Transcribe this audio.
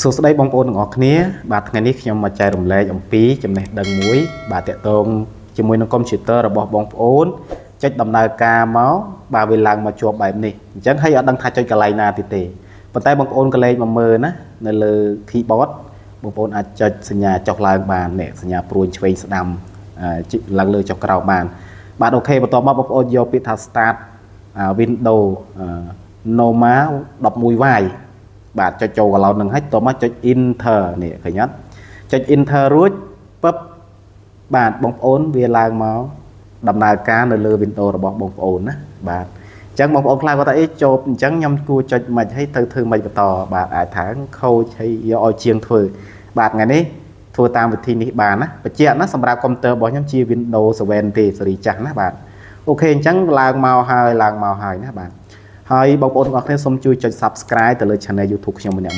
សួស្តីបងប្អូនទាំងអស់គ្នាបាទថ្ងៃនេះខ្ញុំមកចែករំលែកអំពីចំណេះដឹងមួយបាទតាក់ទងជាមួយនឹងកុំព្យូទ័ររបស់បងប្អូនចុចដំណើរការមកបាទវាឡើងមកជាប់បែបនេះអញ្ចឹងហើយអត់ដឹងថាចុចកន្លែងណាទៀតទេប៉ុន្តែបងប្អូនកលេចមកមើលណានៅលើ keyboard បងប្អូនអាចចុចសញ្ញាចុះឡើងបាននេះសញ្ញាព្រួយឆ្វេងស្ដាំឡើងលើចុះក្រោមបានបាទអូខេបន្ទាប់មកបងប្អូនយកពាក្យថា start Windows normal 11Y បាទចុចចូលកន្លោននឹងហើយតោះមកចុច enter នេះឃើញអត់ចុច enter រួចពឹបបាទបងប្អូនវាឡើងមកដំណើរការនៅលើ Windows របស់បងប្អូនណាបាទអញ្ចឹងបងប្អូនខ្លះគាត់ថាអីជប់អញ្ចឹងខ្ញុំគួរចុចមិនឲ្យទៅធ្វើមិនបន្តបាទអាចថាខូចហើយយកឲ្យជាងធ្វើបាទថ្ងៃនេះធ្វើតាមវិធីនេះបានណាបញ្ជាក់ណាសម្រាប់កុំព្យូទ័ររបស់ខ្ញុំជា Windows 7 ទេស៊េរីចាស់ណាបាទអូខេអញ្ចឹងឡើងមកហើយណាបាទហើយបងប្អូនទាំងអស់គ្នាសូមជួយចុច Subscribe ទៅលើ Channel YouTube ខ្ញុំម្នាក់